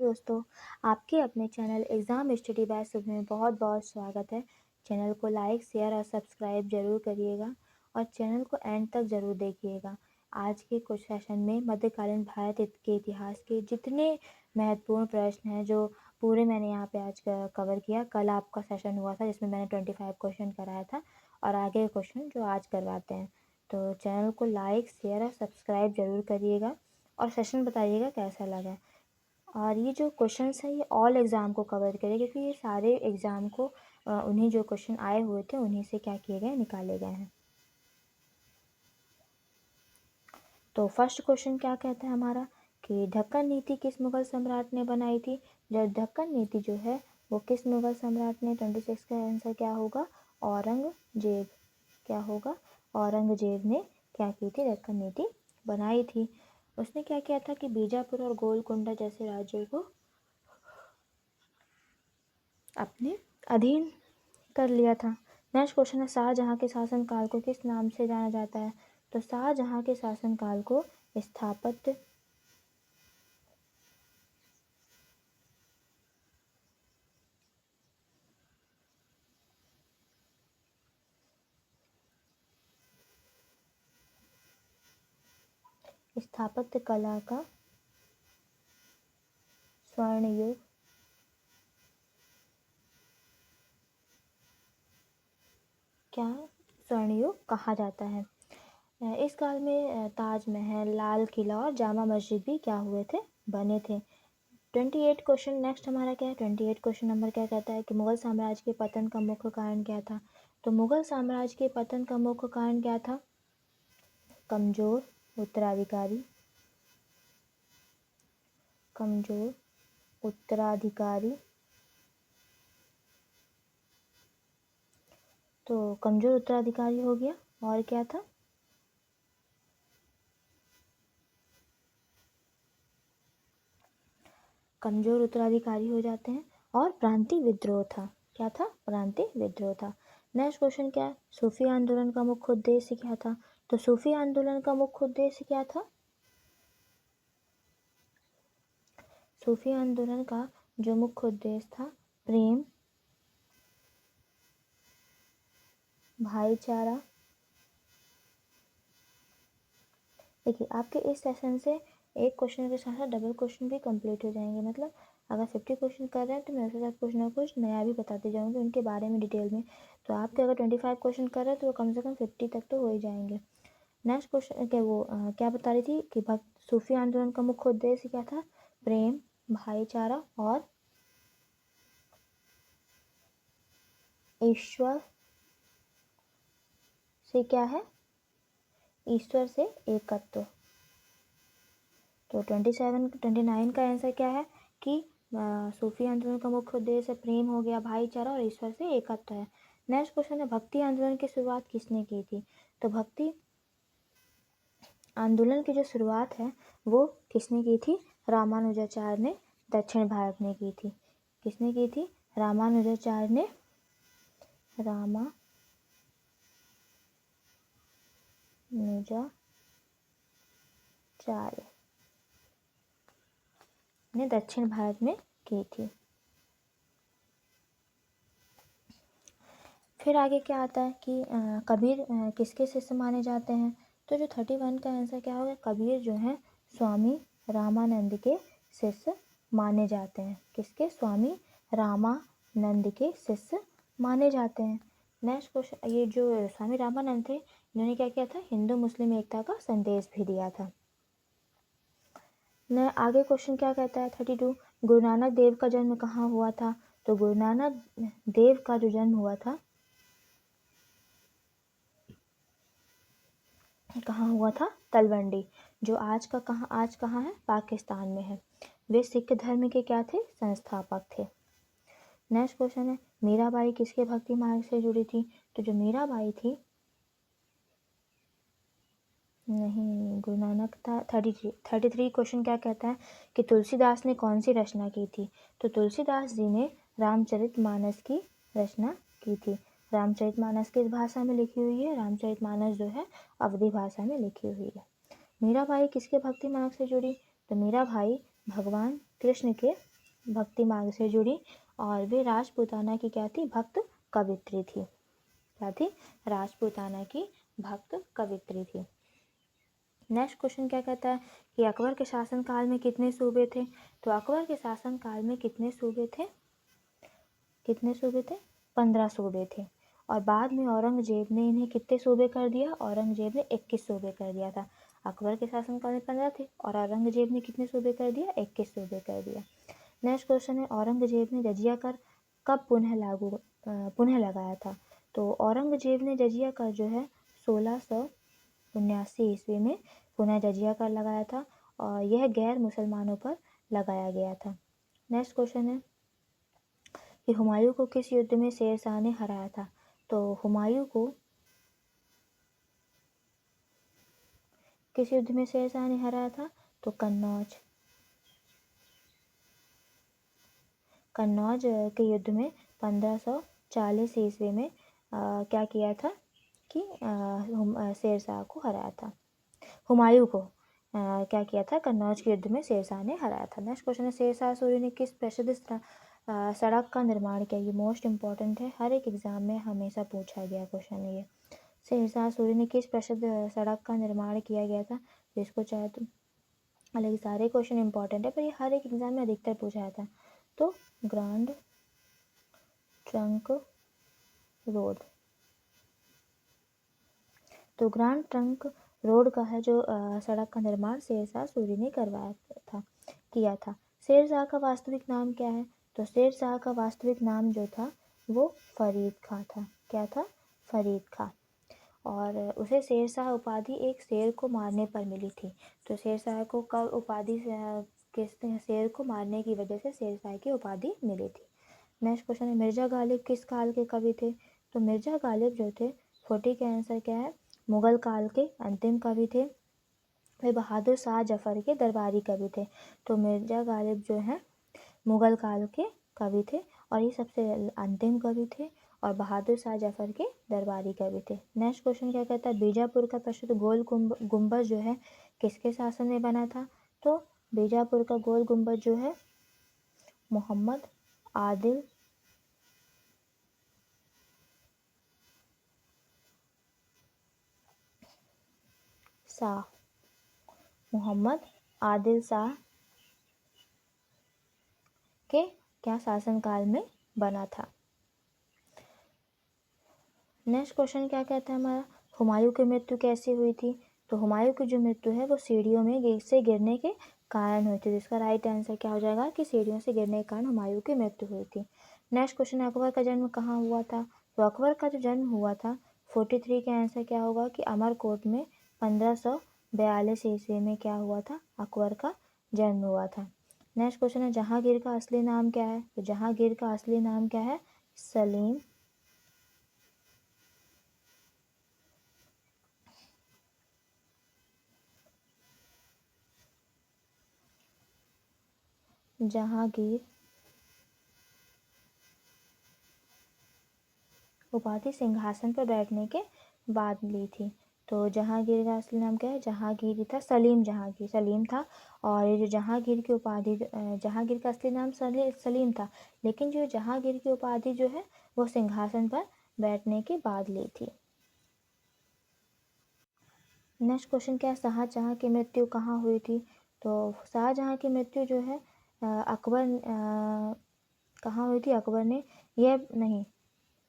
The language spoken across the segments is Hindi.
दोस्तों, आपके अपने चैनल एग्ज़ाम स्टडी बाय शुभ में बहुत बहुत स्वागत है। चैनल को लाइक शेयर और सब्सक्राइब ज़रूर करिएगा और चैनल को एंड तक ज़रूर देखिएगा। आज के कुछ सेशन में मध्यकालीन भारत के इतिहास के जितने महत्वपूर्ण प्रश्न हैं जो पूरे मैंने यहाँ पे आज कवर किया। कल आपका सेशन हुआ था जिसमें मैंने 25 क्वेश्चन कराया था और आगे क्वेश्चन जो आज करवाते हैं। तो चैनल को लाइक शेयर और सब्सक्राइब ज़रूर करिएगा और सेशन बताइएगा कैसा लगा। और ये जो क्वेश्चंस हैं ये ऑल एग्ज़ाम को कवर करें क्योंकि ये सारे एग्ज़ाम को उन्हीं जो क्वेश्चन आए हुए थे उन्हीं से क्या किए गए, निकाले गए हैं। तो फर्स्ट क्वेश्चन क्या कहता है हमारा कि ढक्कन नीति किस मुगल सम्राट ने बनाई थी। जब ढक्कन नीति जो है वो किस मुगल सम्राट ने, 26 का आंसर क्या होगा, औरंगजेब। क्या होगा, औरंगजेब ने क्या की थी, ढक्कन नीति बनाई थी। उसने क्या किया था कि बीजापुर और गोलकुंडा जैसे राज्यों को अपने अधीन कर लिया था। नेक्स्ट क्वेश्चन है शाहजहां के शासनकाल को किस नाम से जाना जाता है। तो शाहजहां के शासनकाल को स्थापत्य स्थापत्य कला का स्वर्ण युग क्या स्वर्ण युग कहा जाता है। इस काल में ताजमहल, लाल किला और जामा मस्जिद भी क्या हुए थे, बने थे। 28 क्वेश्चन नेक्स्ट हमारा क्या है, 28 क्वेश्चन नंबर क्या कहता है कि मुगल साम्राज्य के पतन का मुख्य कारण क्या था। तो मुगल साम्राज्य के पतन का मुख्य कारण क्या था, कमजोर उत्तराधिकारी। कमजोर उत्तराधिकारी। तो कमजोर उत्तराधिकारी हो गया, और क्या था, कमजोर उत्तराधिकारी हो जाते हैं, और प्रांतीय विद्रोह था। क्या था, प्रांतीय विद्रोह था। नेक्स्ट क्वेश्चन क्या है, सूफी आंदोलन का मुख्य उद्देश्य क्या था। तो सूफी आंदोलन का मुख्य उद्देश्य क्या था, सूफी आंदोलन का जो मुख्य उद्देश्य था, प्रेम, भाईचारा। देखिए आपके इस सेशन से एक क्वेश्चन के साथ साथ डबल क्वेश्चन भी कंप्लीट हो जाएंगे। मतलब अगर 50 क्वेश्चन कर रहे हैं तो मैं उसके साथ कुछ ना कुछ नया भी बताते जाऊंगी उनके बारे में डिटेल में। तो आपके अगर 25 क्वेश्चन कर रहे हैं तो वो कम से कम 50 तक तो हो ही जाएंगे। नेक्स्ट क्वेश्चन क्या क्या बता रही थी कि भक्त सूफी आंदोलन का मुख्य उद्देश्य क्या था, प्रेम, भाईचारा और ईश्वर से क्या है, ईश्वर से एकत्व। तो 29 का आंसर क्या है कि सूफी आंदोलन का मुख्य उद्देश्य प्रेम हो गया, भाईचारा और ईश्वर से एकत्व है। नेक्स्ट क्वेश्चन है भक्ति आंदोलन की शुरुआत किसने की थी। तो भक्ति आंदोलन की जो शुरुआत है वो किसने की थी, रामानुजाचार्य ने दक्षिण भारत में की थी। किसने की थी, रामानुजाचार्य ने, रामानुजाचार्य ने दक्षिण भारत में की थी। फिर आगे क्या आता है कि कबीर किसके शिष्य माने जाते हैं। तो जो 31 का आंसर क्या होगा, कबीर जो है स्वामी रामानंद के शिष्य माने जाते हैं। किसके, स्वामी रामानंद के शिष्य माने जाते हैं। नेक्स्ट क्वेश्चन, ये जो स्वामी रामानंद थे इन्होंने क्या किया था, हिंदू मुस्लिम एकता का संदेश भी दिया था। न आगे क्वेश्चन क्या कहता है 32, गुरु नानक देव का जन्म कहाँ हुआ था। तो गुरु नानक देव का जो जन्म हुआ था कहाँ हुआ था, तलवंडी, जो आज कहाँ है, पाकिस्तान में है। वे सिख धर्म के क्या थे, संस्थापक थे। नेक्स्ट क्वेश्चन है मीराबाई किसके भक्ति मार्ग से जुड़ी थी। तो जो मीराबाई थी, नहीं, गुरु नानक था। 33 क्वेश्चन क्या कहता है कि तुलसीदास ने कौन सी रचना की थी। तो तुलसीदास जी ने रामचरितमानस की रचना की थी। रामचरितमानस किस भाषा में लिखी हुई है, रामचरितमानस जो है अवधी भाषा में लिखी हुई है। मीराबाई किसके भक्ति मार्ग से जुड़ी। तो मीराबाई भगवान कृष्ण के भक्ति मार्ग से जुड़ी और वे राजपूताना की क्या थी, भक्त कवित्री थी। क्या थी, राजपूताना की भक्त कवित्री थी। नेक्स्ट क्वेश्चन क्या कहता है कि अकबर के शासनकाल में कितने सूबे थे। तो अकबर के शासनकाल में कितने सूबे थे, कितने सूबे थे, 15 सूबे थे। और बाद में औरंगजेब ने इन्हें कितने सूबे कर दिया, औरंगजेब ने 21 सूबे कर दिया था। अकबर के शासनकाल में 15 थे और औरंगजेब ने कितने सूबे कर दिया, 21 सूबे कर दिया। नेक्स्ट क्वेश्चन है औरंगजेब ने जजिया कर कब पुनः लगाया था। तो औरंगजेब ने जजिया कर जो है 1679 ईस्वी में पुनः जजिया कर लगाया था और यह गैर मुसलमानों पर लगाया गया था। नेक्स्ट क्वेश्चन है कि हुमायूं को किस युद्ध में शेर शाह ने हराया था। तो हुमायूं को किस युद्ध में शेर शाह ने हराया था, तो कन्नौज के युद्ध में 1540 ईस्वी में क्या किया था कि शेर शाह को हराया था। हुमायूं को क्या किया था, कन्नौज के युद्ध में शेर शाह ने हराया था। नेक्स्ट क्वेश्चन है शेर शाह सूरी ने किस प्रसिद्ध सड़क का निर्माण किया। ये मोस्ट इंपॉर्टेंट है, हर एक एग्जाम में हमेशा पूछा गया क्वेश्चन है ये। शेर शाह सूरी ने किस प्रसिद्ध सड़क का निर्माण किया गया था। तो इसको चाहे तो हालांकि सारे क्वेश्चन इंपॉर्टेंट है पर ये हर एक एग्जाम में अधिकतर पूछा जाता है। तो ग्रांड ट्रंक रोड, तो ग्रांड ट्रंक रोड का है जो सड़क का निर्माण शेर शाह सूरी ने किया था। शेर शाह का वास्तविक नाम क्या है। तो शेर शाह का वास्तविक नाम जो था वो फरीद खां था। क्या था, फरीद खां। और उसे शेर शाह उपाधि एक शेर को मारने पर मिली थी। तो शेर शाह को कब उपाधि किस शेर को मारने की वजह से शेर शाह की उपाधि मिली थी। नेक्स्ट क्वेश्चन है मिर्जा गालिब किस काल के कवि थे। तो मिर्जा गालिब जो थे 40 का आंसर क्या है, मुगल काल के अंतिम कवि थे। वे बहादुर शाह जफर के दरबारी कवि थे। तो मिर्जा गालिब जो है मुगल काल के कवि थे और ये सबसे अंतिम कवि थे और बहादुर शाह जफर के दरबारी कवि थे। नेक्स्ट क्वेश्चन क्या कहता है बीजापुर का प्रसिद्ध गोल गुंबद जो है किसके शासन में बना था। तो बीजापुर का गोल गुंबद जो है मोहम्मद आदिल शाह, मोहम्मद आदिल शाह के क्या शासनकाल में बना था। नेक्स्ट क्वेश्चन क्या कहता है हमारा, हुमायूं की मृत्यु कैसे हुई थी। तो हुमायूं की जो मृत्यु है वो सीढ़ियों में से गिरने के कारण हुई थी। जिसका राइट आंसर क्या हो जाएगा कि सीढ़ियों से गिरने के कारण हुमायूं की मृत्यु हुई थी। नेक्स्ट क्वेश्चन है अकबर का जन्म कहाँ हुआ था। तो अकबर का जो जन्म हुआ था 43 का आंसर क्या होगा कि अमरकोट में 1542 ईस्वी में क्या हुआ था, अकबर का जन्म हुआ था। नेक्स्ट क्वेश्चन है जहांगीर का असली नाम क्या है। तो जहांगीर का असली नाम क्या है, सलीम जहांगीर उपाधि सिंहासन पर बैठने के बाद ली थी। तो जहांगीर का असली नाम क्या है, जहांगीर ही था, सलीम था। और ये जो जहांगीर की उपाधि जहांगीर का असली नाम सलीम था, लेकिन जो जहांगीर की उपाधि जो है वो सिंहासन पर बैठने के बाद ली थी। नेक्स्ट क्वेश्चन क्या है शाहजहां की मृत्यु कहाँ हुई थी। तो शाहजहां की मृत्यु जो है अकबर कहाँ हुई थी, अकबर ने यह नहीं,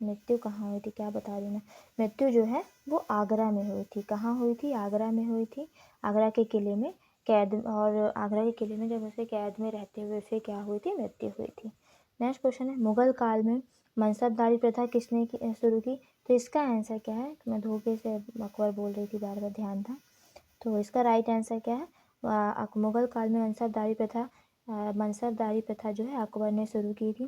मृत्यु कहाँ हुई थी क्या बता रही मैं, मृत्यु जो है वो आगरा में हुई थी। कहाँ हुई थी, आगरा में हुई थी। आगरा के किले में कैद, और आगरा के किले में जब उसे कैद में रहते हुए उसे क्या हुई थी, मृत्यु हुई थी। नेक्स्ट क्वेश्चन है मुगल काल में मनसबदारी प्रथा किसने शुरू की। तो इसका आंसर क्या है, मैं धोखे से अकबर बोल रही थी बार बार, ध्यान था। तो इसका राइट आंसर क्या है, मुगल काल में मनसबदारी प्रथा जो है अकबर ने शुरू की थी।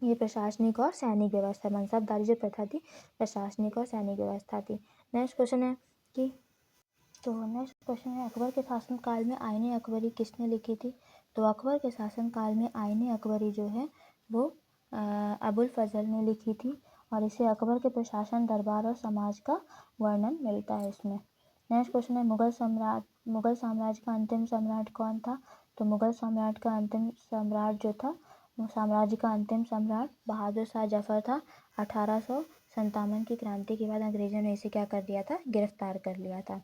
ये प्रशासनिक और सैनिक व्यवस्था, मनसबदारी जो प्रथा थी प्रशासनिक और सैनिक व्यवस्था थी। नेक्स्ट क्वेश्चन है कि नेक्स्ट क्वेश्चन है अकबर के शासनकाल में आईने अकबरी किसने लिखी थी। तो अकबर के शासनकाल में आईने अकबरी जो है वो अबुल फजल ने लिखी थी और इसे अकबर के प्रशासन, दरबार और समाज का वर्णन मिलता है इसमें। नेक्स्ट क्वेश्चन है मुगल साम्राज्य का अंतिम सम्राट कौन था। तो मुग़ल सम्राट का अंतिम सम्राट जो था, साम्राज्य का अंतिम सम्राट बहादुर शाह जफ़र था। 1857 की क्रांति के बाद अंग्रेज़ों ने इसे क्या कर दिया था, गिरफ्तार कर लिया था।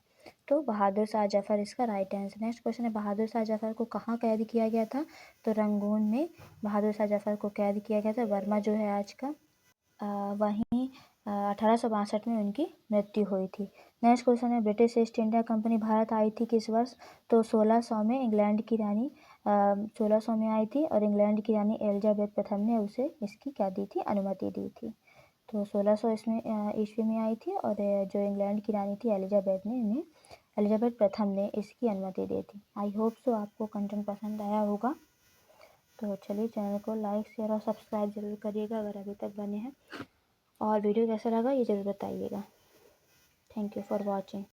तो बहादुर शाह जफ़र इसका राइट आंसर। नेक्स्ट क्वेश्चन है, बहादुर शाह जफ़र को कहाँ कैद किया गया था? तो रंगून में बहादुर शाह जफ़र को कैद किया गया था। बर्मा जो है आज का, वहीं 1862 में उनकी मृत्यु हुई थी। नेक्स्ट क्वेश्चन है, British East India company Bharat आई थी किस वर्ष? तो 1600 में इंग्लैंड की रानी 1600 में आई थी और इंग्लैंड की रानी एलिजाबेथ प्रथम ने उसे इसकी क्या दी थी, अनुमति दी थी। तो 1600 इसमें ईस्वी में आई थी और जो इंग्लैंड की रानी थी एलिजाबेथ प्रथम ने इसकी अनुमति दी थी। आई होप सो आपको कंटेंट पसंद आया होगा। तो चलिए, चैनल को लाइक शेयर और सब्सक्राइब जरूर करिएगा अगर अभी तक बने हैं, और वीडियो कैसा लगा ये ज़रूर बताइएगा। Thank you for watching.